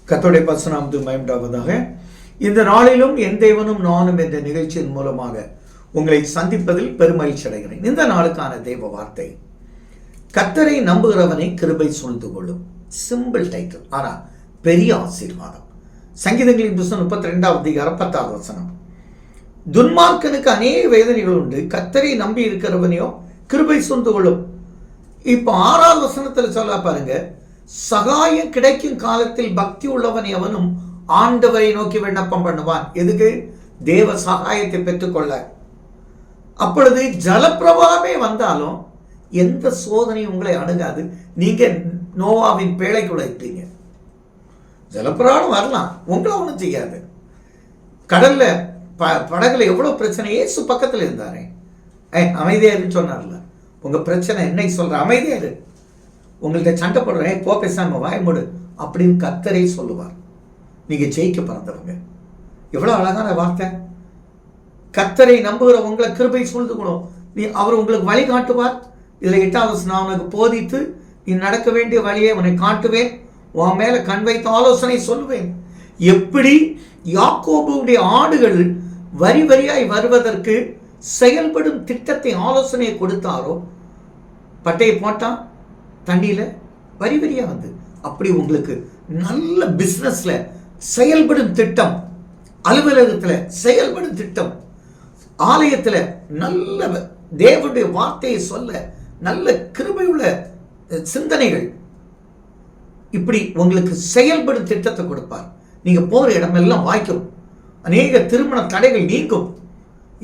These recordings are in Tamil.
கர்த்தருடைய பரிசுநாமத்துக்கு மகிமையுண்டாவதாக. இந்த நாளிலும் என் தேவனும் நானும் என்ற நிகழ்ச்சியின் மூலமாக உங்களை சந்திப்பதில் பெருமகிழ்ச்சி அடைகிறேன். இந்த நாளுக்கான தேவ வார்த்தை, கர்த்தரை நம்புகிறவனை கிருபை சூழ்ந்து கொள்ளும். சிம்பிள் டைட்டில், ஆனா பெரிய ஆசீர்வாதம். சங்கீதங்களின் புத்தகம் 32வது அதிகாரம் 10வது வசனம். துன்மார்க்கனுக்கு அநேக வேதனைகள் உண்டு, கர்த்தரை நம்பி இருக்கிறவனையோ கிருபை சூழ்ந்து கொள்ளும். இப்போ 6வது வசனத்துல சொல்ல பாருங்க, சகாயம் கிடைக்கும் காலத்தில் பக்தி உள்ளவன் எவனும் ஆண்டவரை நோக்கி விண்ணப்பம் பண்ணுவான். எதுக்கு? தேவ சகாயத்தை பெற்றுக்கொள்ள. அப்பொழுது ஜலப்பிரவாகமே வந்தாலும் எந்த சோதனை உங்களை அணுகாது. நீங்க நோவாவின் பேழைக்குள்ள இருப்பீங்க. ஜலப்பிரவாகம் வரலாம், உங்களை ஒன்றும் செய்யாது. கடல்ல படகுல எவ்வளவு பிரச்சனை, இயேசு பக்கத்துல இருந்தாரே, அமைதியாருன்னு சொன்னார்ல. உங்க பிரச்சனை என்னை சொல்ற, அமைதியாரு, உங்கள்கிட்ட சண்டை போடுறேன், போ பேசாம வாய் மூடு அப்படின்னு கர்த்தரே சொல்லுவார். நீங்க ஜெயிக்க பிறந்தவங்க. எவ்வளவு அழகான வார்த்தை. கர்த்தரை நம்புகிற உங்களை கிருபை சூழ்ந்துக்கணும். அவர் உங்களுக்கு வழி காட்டுவார். இதுல 8வது, நான் உனக்கு போதித்து நீ நடக்க வேண்டிய வழியை உன்னை காட்டுவேன், உன் மேல கண் வைத்த ஆலோசனை சொல்லுவேன். எப்படி யாக்கோபுடைய ஆடுகள் வரி வரியாய் வருவதற்கு செயல்படும் திட்டத்தை ஆலோசனையை கொடுத்தாரோ, பட்டையை போட்டான் தண்ணியில வரி வரியா வந்து, அப்படி உங்களுக்கு நல்ல பிசினஸ்ல செயல்படும் திட்டம், அலுவலகத்துல செயல்படும் திட்டம், ஆலயத்துல நல்ல தேவனுடைய வார்த்தையை சொல்ல நல்ல கிருபையுள்ள சிந்தனைகள், இப்படி உங்களுக்கு செயல்படும் திட்டத்தை கொடுப்பார். நீங்க போற இடமெல்லாம் வாய்க்கும். அநேக திருமண தடைகள் நீங்கும்.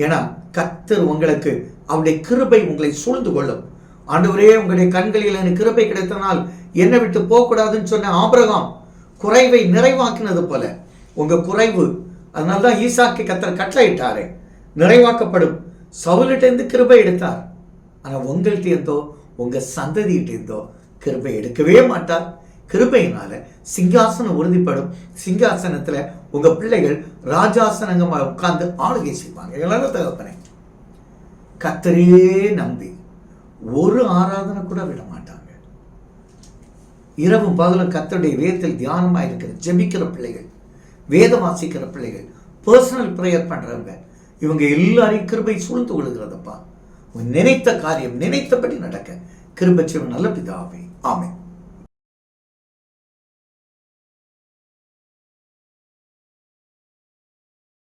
ஏன்னா கர்த்தர் உங்களுக்கு, அவருடைய கிருபை உங்களை சூழ்ந்து கொள்ளும். ஆண்டவரே, உங்களுடைய கண்களில் எனக்கு கிருபை கிடைத்தனால் என்னை விட்டு போகக்கூடாதுன்னு சொன்ன ஆபிரகாம் குறைவை நிறைவாக்கினது போல உங்க குறைவு, அதனால்தான் ஈசாக்கு கர்த்தர் கட்டளையிட்டாரே, நிறைவாக்கப்படும். சவுலிட்டேந்து கிருபை எடுத்தார். ஆனா உங்கள்கிட்ட இருந்தோ உங்க சந்ததியிட்ட இருந்தோ கிருபை எடுக்கவே மாட்டார். கிருபையினால சிங்காசனம் உறுதிப்படும். சிங்காசனத்துல உங்க பிள்ளைகள் ராஜாசனங்கமா உட்கார்ந்து ஆளுகை செய்வாங்க. எல்லாரும் தகப்பனே, கர்த்தரையே நம்பி ஒரு ஆராதனை கூட விட மாட்டாங்க. இரவும் பகலும் கர்த்தருடைய வேதத்தில் தியானமாக இருக்கிற ஜெபிக்கிற பிள்ளைகள், வேதம் வாசிக்கிற பிள்ளைகள், பர்சனல் பிரேயர் பண்றவங்க, இவங்க எல்லாரையும் கிருபை சூழ்ந்து கொள்கிறதப்பா. நினைத்த காரியம் நினைத்தபடி நடக்க கிருபை செய்யும் நல்ல பிதாவே. ஆமென்.